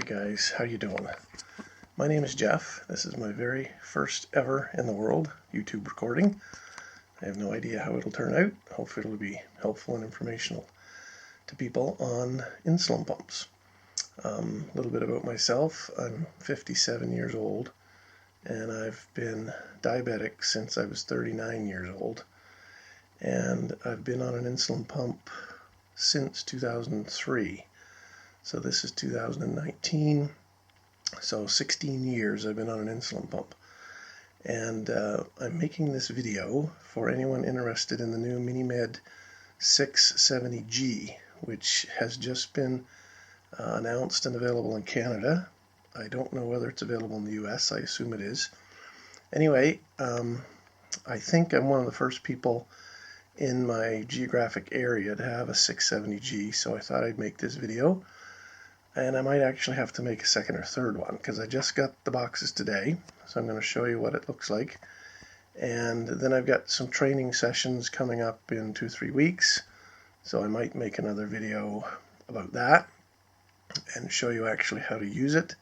guys, how you doing? My name is Jeff. This is my very first ever in the world YouTube recording. I have no idea how it'll turn out. Hopefully it'll be helpful and informational to people on insulin pumps. A little bit about myself. I'm 57 years old and I've been diabetic since I was 39 years old, and I've been on an insulin pump since 2003. So this is 2019, so 16 years I've been on an insulin pump. And I'm making this video for anyone interested in the new Minimed 670G, which has just been announced and available in Canada. I don't know whether it's available in the US, I assume it is. Anyway, I think I'm one of the first people in my geographic area to have a 670G, so I thought I'd make this video. And I might actually have to make a second or third one because I just got the boxes today, so I'm going to show you what it looks like. And then I've got some training sessions coming up in 2-3 weeks, so I might make another video about that and show you actually how to use it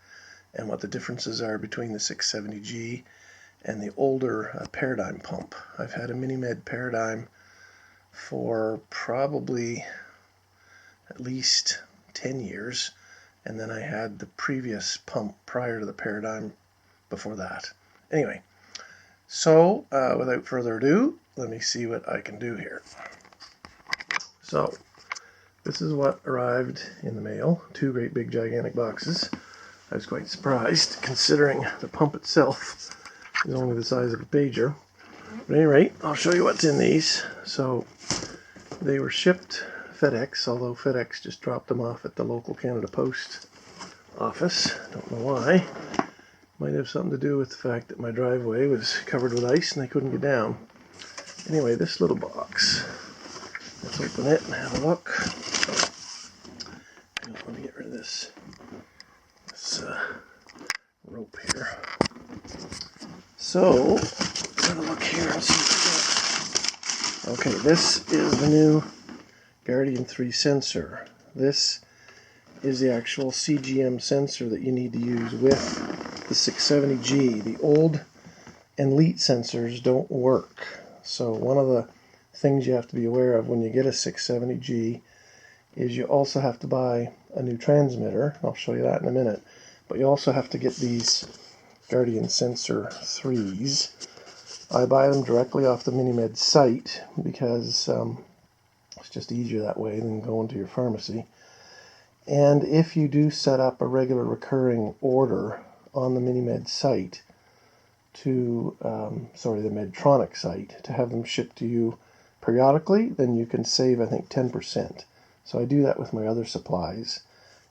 and what the differences are between the 670G and the older Paradigm pump. I've had a Minimed Paradigm for probably at least 10 years. And then I had the previous pump prior to the Paradigm before that. Anyway, so without further ado, let me see what I can do here. So, this is what arrived in the mail. 2 great big gigantic boxes. I was quite surprised, considering the pump itself is only the size of a pager. But at any rate, I'll show you what's in these. So, they were shipped FedEx, although FedEx just dropped them off at the local Canada Post office. Don't know why. Might have something to do with the fact that my driveway was covered with ice and they couldn't get down. Anyway, this little box. Let's open it and have a look. Let me get rid of this rope here. So, let's have a look here and see what we got. Okay, this is the new Guardian 3 sensor. This is the actual CGM sensor that you need to use with the 670G. The old Elite sensors don't work. So one of the things you have to be aware of when you get a 670G is you also have to buy a new transmitter. I'll show you that in a minute. But you also have to get these Guardian Sensor 3s. I buy them directly off the Minimed site because it's just easier that way than going to your pharmacy. And if you do set up a regular recurring order on the Minimed site to, the Medtronic site, to have them shipped to you periodically, then you can save, I think, 10%. So I do that with my other supplies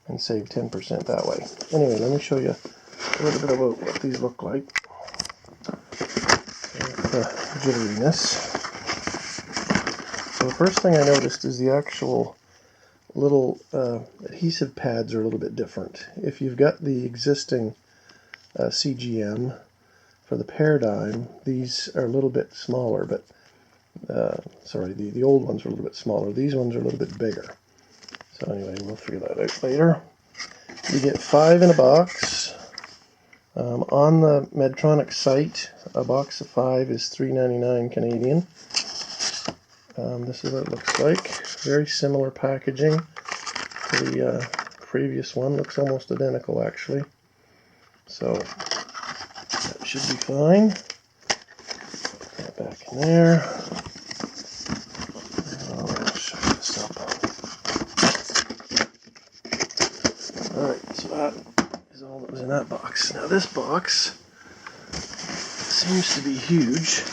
and save 10% that way. Anyway, let me show you a little bit about what these look like. Jitteriness. So the first thing I noticed is the actual little adhesive pads are a little bit different. If you've got the existing CGM for the Paradigm, these are a little bit smaller, but the old ones are a little bit smaller. These ones are a little bit bigger. So anyway, we'll figure that out later. You get 5 in a box. On the Medtronic site, a box of 5 is $3.99 Canadian. This is what it looks like. Very similar packaging to the previous one. Looks almost identical, actually. So that should be fine. Put that back in there. I'll show this up. Alright, so that is all that was in that box. Now this box seems to be huge.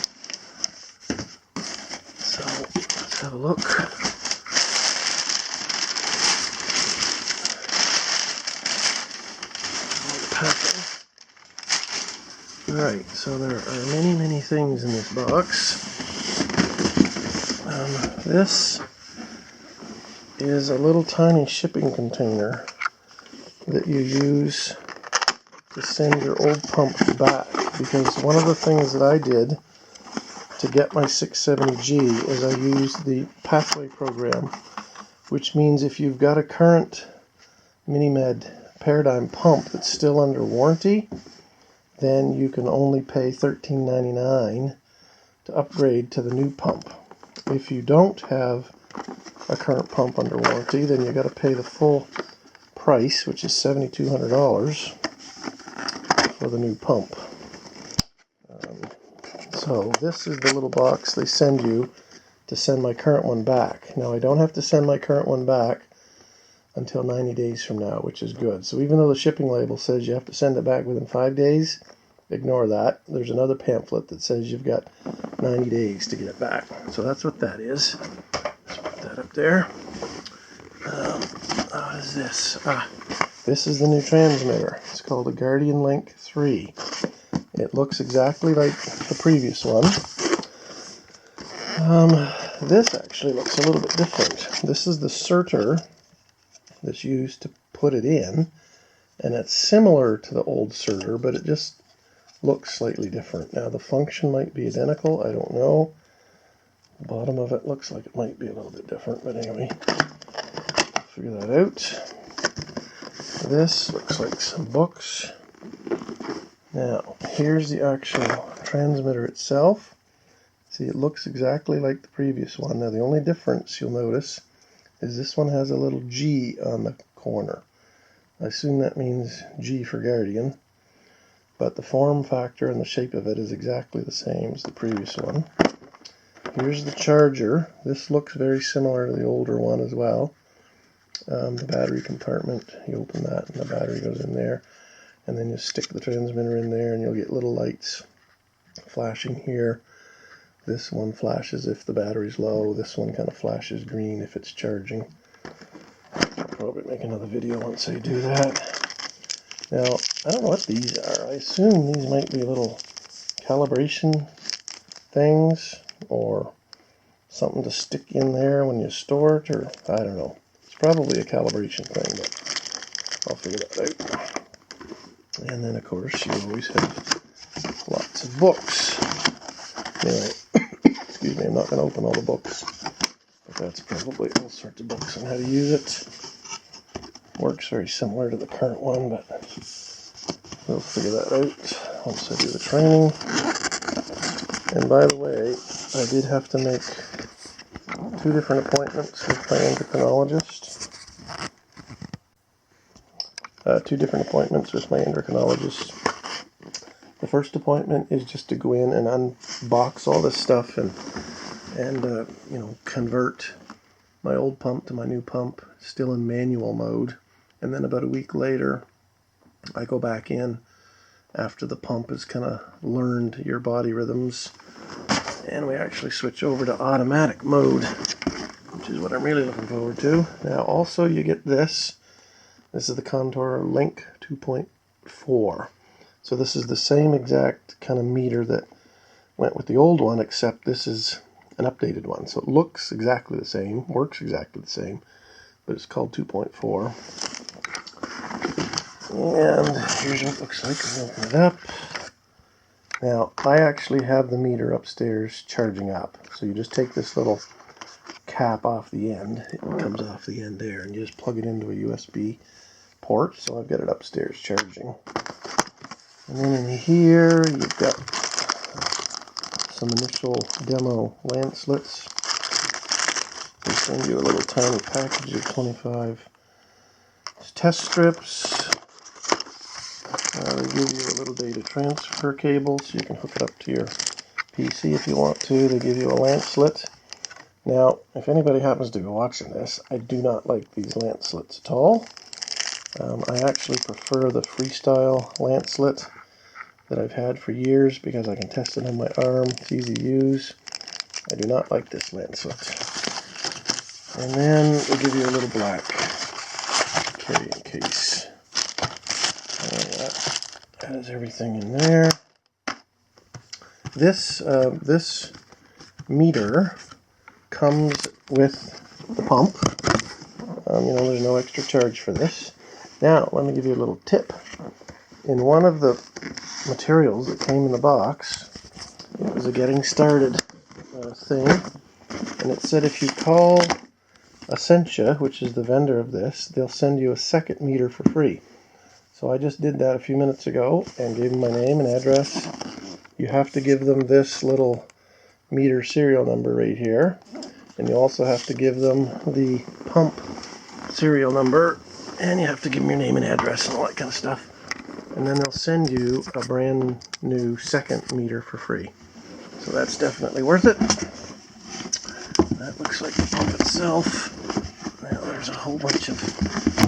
So let's have a look. Alright, so there are many things in this box. This is a little tiny shipping container that you use to send your old pump back, because one of the things that I did to get my 670G is I used the pathway program, which means if you've got a current Minimed Paradigm pump that's still under warranty, then you can only pay $13.99 to upgrade to the new pump. If you don't have a current pump under warranty, then you got to pay the full price, which is $7,200 for the new pump. So this is the little box they send you to send my current one back. Now I don't have to send my current one back until 90 days from now, which is good. So even though the shipping label says you have to send it back within 5 days, ignore that. There's another pamphlet that says you've got 90 days to get it back. So that's what that is. Let's put that up there. What is this? This is the new transmitter. It's called a Guardian Link 3. It looks exactly like the previous one. This actually looks a little bit different. This is the inserter that's used to put it in, and it's similar to the old inserter, but it just looks slightly different. Now the function might be identical, I don't know. The bottom of it looks like it might be a little bit different, but anyway, figure that out. This looks like some books. Now, here's the actual transmitter itself. See, it looks exactly like the previous one. Now, the only difference you'll notice is this one has a little G on the corner. I assume that means G for Guardian, but the form factor and the shape of it is exactly the same as the previous one. Here's the charger. This looks very similar to the older one as well. The battery compartment, you open that and the battery goes in there. And then you stick the transmitter in there and you'll get little lights flashing here. This one flashes if the battery's low. This one kind of flashes green if it's charging. I'll probably make another video once I do that. Now, I don't know what these are. I assume these might be little calibration things or something to stick in there when you store it, or I don't know. It's probably a calibration thing, but I'll figure that out. And then, of course, you always have lots of books. Anyway, excuse me, I'm not going to open all the books, but that's probably all sorts of books on how to use it. Works very similar to the current one, but we'll figure that out once I do the training. And by the way, I did have to make 2 different appointments with my endocrinologist. 2 different appointments with my endocrinologist. The first appointment is just to go in and unbox all this stuff and convert my old pump to my new pump, still in manual mode. And then about a week later, I go back in after the pump has kind of learned your body rhythms, and we actually switch over to automatic mode, which is what I'm really looking forward to. Now also you get this. This is the Contour Link 2.4. So this is the same exact kind of meter that went with the old one, except this is an updated one. So it looks exactly the same, works exactly the same, but it's called 2.4. And here's what it looks like. I'll open it up. Now, I actually have the meter upstairs charging up. So you just take this little cap off the end. It comes off the end there, and you just plug it into a USB port. So I've got it upstairs charging. And then in here, you've got some initial demo lancelets. They send you a little tiny package of 25 test strips. They give you a little data transfer cable so you can hook it up to your PC if you want to. They give you a lancet. Now, if anybody happens to be watching this, I do not like these lancelets at all. I actually prefer the Freestyle lancet that I've had for years because I can test it on my arm. It's easy to use. I do not like this lancet. And then they give you a little black carrying case. That has everything in there. This meter comes with the pump. There's no extra charge for this. Now, let me give you a little tip. In one of the materials that came in the box, it was a getting started thing, and it said if you call Essentia, which is the vendor of this, they'll send you a second meter for free. So I just did that a few minutes ago and gave them my name and address. You have to give them this little meter serial number right here. And you also have to give them the pump serial number. And you have to give them your name and address and all that kind of stuff. And then they'll send you a brand new second meter for free. So that's definitely worth it. That looks like the pump itself. Now there's a whole bunch of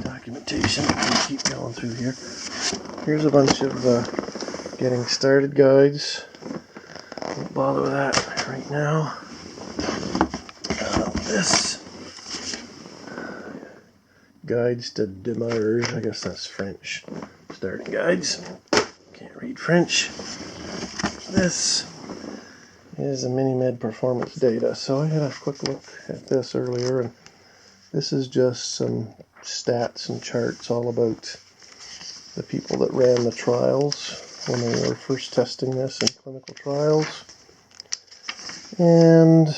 documentation. Let's keep going through here. Here's a bunch of getting started guides. Won't bother with that right now. This guides to demarrage. I guess that's French. Starting guides. Can't read French. This is a Minimed performance data. So I had a quick look at this earlier, and this is just some stats and charts all about the people that ran the trials when they were first testing this in clinical trials. And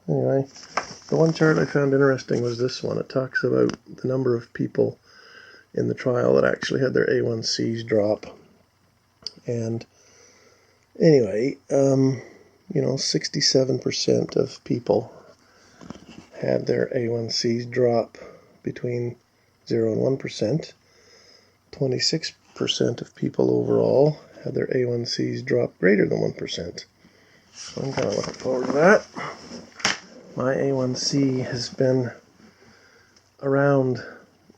anyway, the one chart I found interesting was this one. It talks about the number of people in the trial that actually had their A1Cs drop. And anyway, 67% of people had their A1Cs drop between 0 and 1%. 26% of people overall had their A1Cs drop greater than 1%. So I'm kind of looking forward to that. My A1C has been around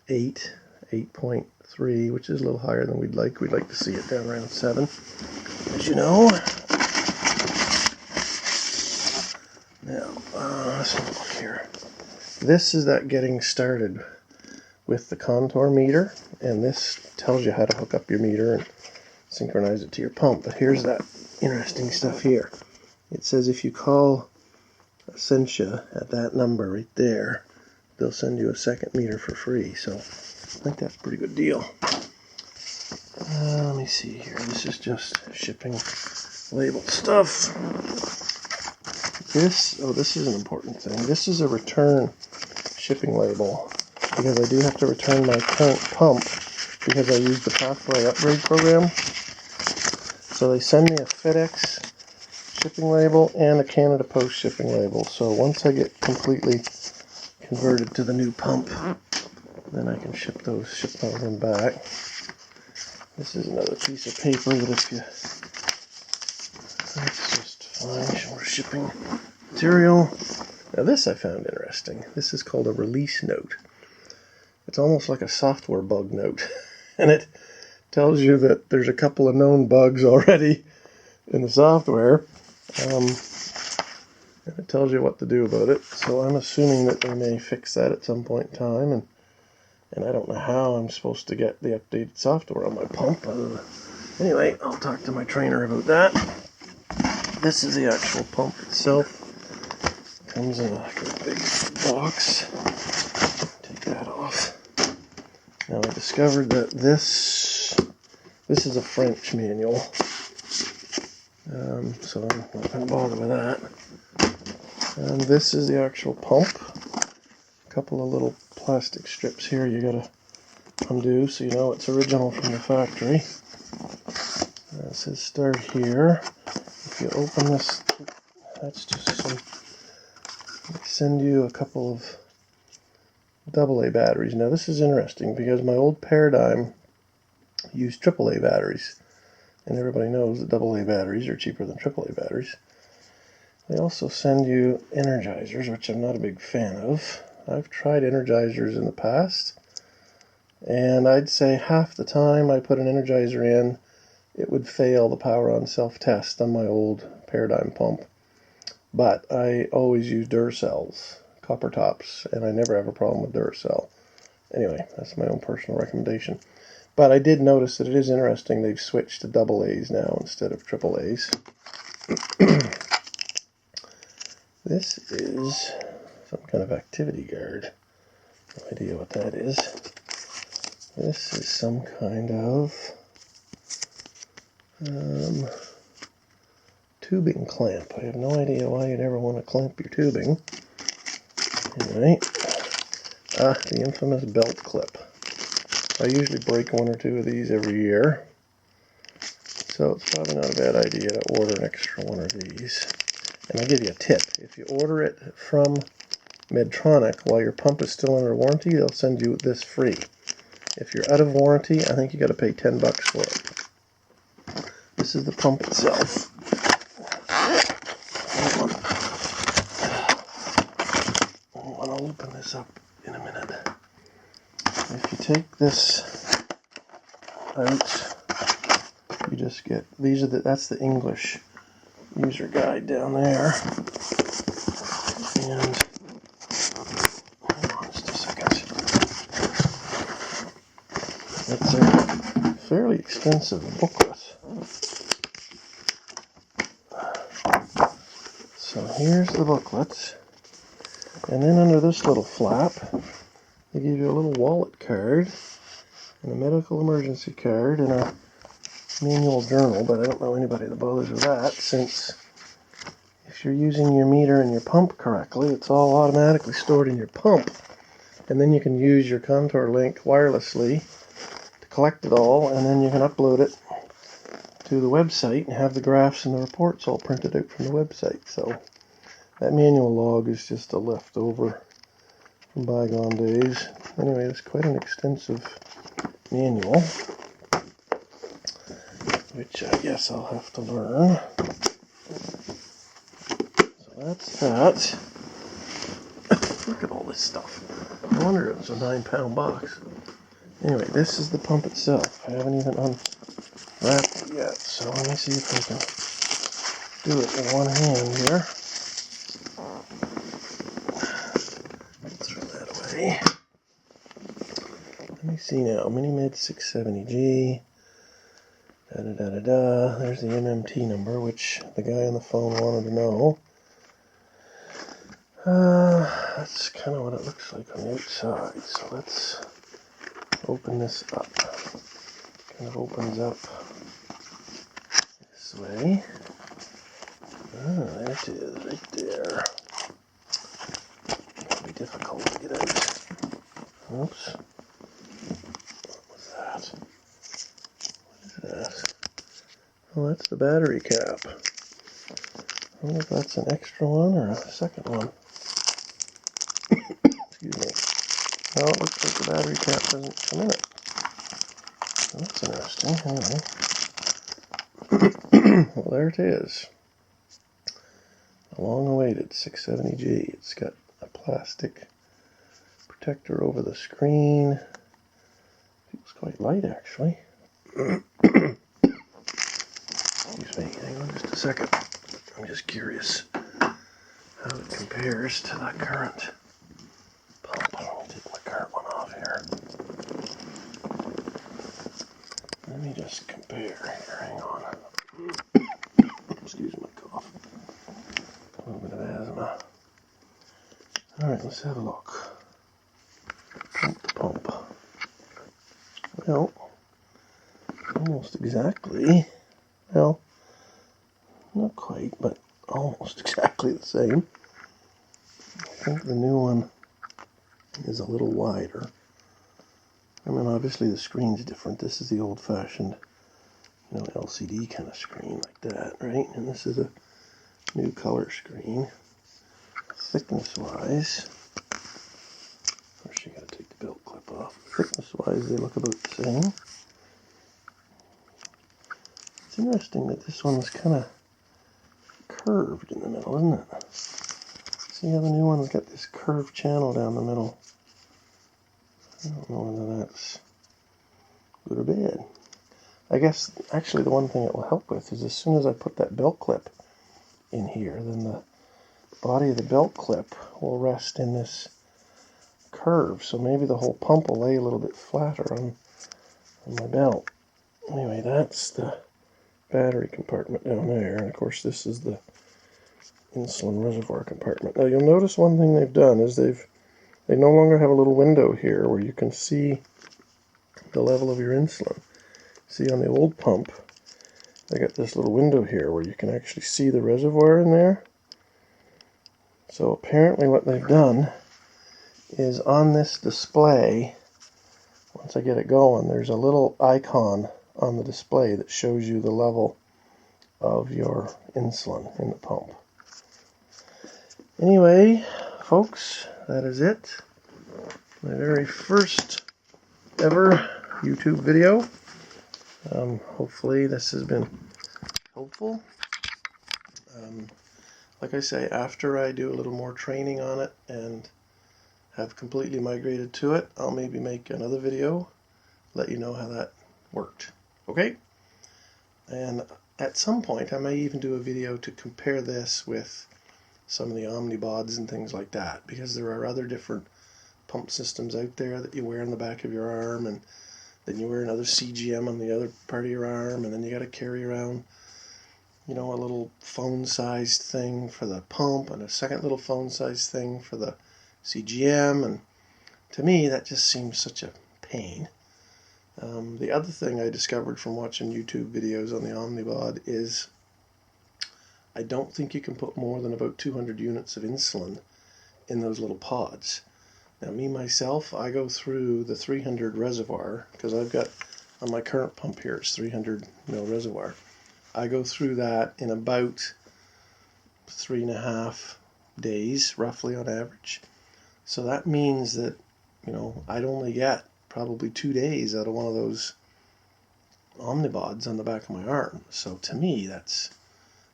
8.3, which is a little higher than we'd like. We'd like to see it down around 7, as you know. Now, let's have a look here. This is that getting started with the contour meter, and this tells you how to hook up your meter and synchronize it to your pump. But here's that interesting stuff here. It says if you call Essentia at that number right there, they'll send you a second meter for free. So I think that's a pretty good deal. Let me see here. This is just shipping labeled stuff. This is an important thing. This is a return shipping label, because I do have to return my current pump because I use the Pathway upgrade program. So they send me a FedEx shipping label and a Canada Post shipping label. So once I get completely converted to the new pump, then I can ship them back. This is another piece of paper that if you... That's just fine. We're shipping material. Now this I found interesting. This is called a release note. It's almost like a software bug note. And it tells you that there's a couple of known bugs already in the software. And it tells you what to do about it. So I'm assuming that they may fix that at some point in time. And I don't know how I'm supposed to get the updated software on my pump. Anyway, I'll talk to my trainer about that. This is the actual pump itself. Comes in a big box. Take that off. Now I discovered that this is a French manual. So I'm not going to bother with that. And this is the actual pump. A couple of little plastic strips here you gotta undo so you know it's original from the factory. It says start here. If you open this, that's just some... They send you a couple of AA batteries. Now this is interesting because my old Paradigm used AAA batteries. And everybody knows that AA batteries are cheaper than AAA batteries. They also send you energizers, which I'm not a big fan of. I've tried energizers in the past, and I'd say half the time I put an energizer in, it would fail the power on self-test on my old Paradigm pump. But I always use Duracells, copper tops, and I never have a problem with Duracell. Anyway, that's my own personal recommendation. But I did notice that it is interesting they've switched to AA's now instead of AAA's. This is some kind of activity guard. No idea what that is. This is some kind of tubing clamp. I have no idea why you'd ever want to clamp your tubing. Anyway, the infamous belt clip. I usually break one or two of these every year, so it's probably not a bad idea to order an extra one of these. And I'll give you a tip. If you order it from Medtronic while your pump is still under warranty, they'll send you this free. If you're out of warranty, I think you got to pay $10 for it. This is the pump itself. I'll open this up in a minute. If you take this out, you just get, that's the English user guide down there. And hold on just a second. It's a fairly extensive booklet. So here's the booklet. And then under this little flap, they give you a little wallet card and a medical emergency card and a manual journal, but I don't know anybody that bothers with that, since if you're using your meter and your pump correctly, it's all automatically stored in your pump. And then you can use your Contour link wirelessly to collect it all, and then you can upload it to the website and have the graphs and the reports all printed out from the website. So that manual log is just a leftover from bygone days. Anyway, it's quite an extensive manual, which I guess I'll have to learn. So that's that. Look at all this stuff. No wonder it was a £9 box. Anyway, this is the pump itself. I haven't even unwrapped it yet, so let me see if I can do it with one hand here. Throw that away. Let me see now. Minimed 670G. There's the MMT number, which the guy on the phone wanted to know. That's kind of what it looks like on the outside. So let's open this up. Kind of opens up this way. There it is, right there. It'll be difficult to get out. Oops. What was that? What is that? Oh, that's the battery cap. I wonder if that's an extra one or a second one. Excuse me. No, it looks like the battery cap doesn't come in it. Well, that's interesting. Anyway. Well, there it is. A long-awaited 670G. It's got a plastic protector over the screen. Feels quite light, actually. Excuse me. Hang on just a second. I'm just curious how it compares to the current pump. I'll take my current one off here. Let me just compare here. Hang on. Excuse my cough. A little bit of asthma. Alright, let's have a look. Pump to pump. Well, almost exactly. Well, not quite, but almost exactly the same. I think the new one is a little wider. I mean, obviously the screen's different. This is the old-fashioned, LCD kind of screen like that, right? And this is a new color screen. Thickness-wise, first you gotta take the belt clip off. Thickness-wise, they look about the same. It's interesting that this one's kind of curved in the middle, isn't it? See how the new one's got this curved channel down the middle. I don't know whether that's good or bad. I guess, actually, the one thing it will help with is as soon as I put that belt clip in here, then the body of the belt clip will rest in this curve, so maybe the whole pump will lay a little bit flatter on my belt. Anyway, that's the battery compartment down there, and of course this is the insulin reservoir compartment. Now you'll notice one thing they've done is they no longer have a little window here where you can see the level of your insulin. See, on the old pump, they got this little window here where you can actually see the reservoir in there. So apparently what they've done is on this display, when once I get it going, there's a little icon on the display that shows you the level of your insulin in the pump. Anyway, folks, that is it. My very first ever YouTube video. Hopefully this has been helpful. Like I say, after I do a little more training on it and have completely migrated to it, I'll maybe make another video, let you know how that worked. Okay? And at some point I may even do a video to compare this with some of the Omnibods and things like that, because there are other different pump systems out there that you wear on the back of your arm, and then you wear another CGM on the other part of your arm, and then you got to carry around, you know, a little phone-sized thing for the pump and a second little phone-sized thing for the CGM, and to me that just seems such a pain. The other thing I discovered from watching YouTube videos on the Omnibod is I don't think you can put more than about 200 units of insulin in those little pods. Now me myself, I go through the 300 reservoir, because I've got, on my current pump here, it's 300 ml reservoir. I go through that in about 3.5 days, roughly on average. So that means that, you know, I'd only get probably 2 days out of one of those Omnibods on the back of my arm. So to me, that's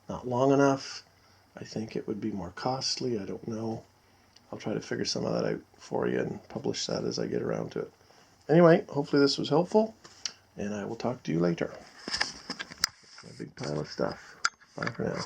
not long enough. I think it would be more costly. I don't know. I'll try to figure some of that out for you and publish that as I get around to it. Anyway, hopefully this was helpful, and I will talk to you later. My big pile of stuff. Bye for now.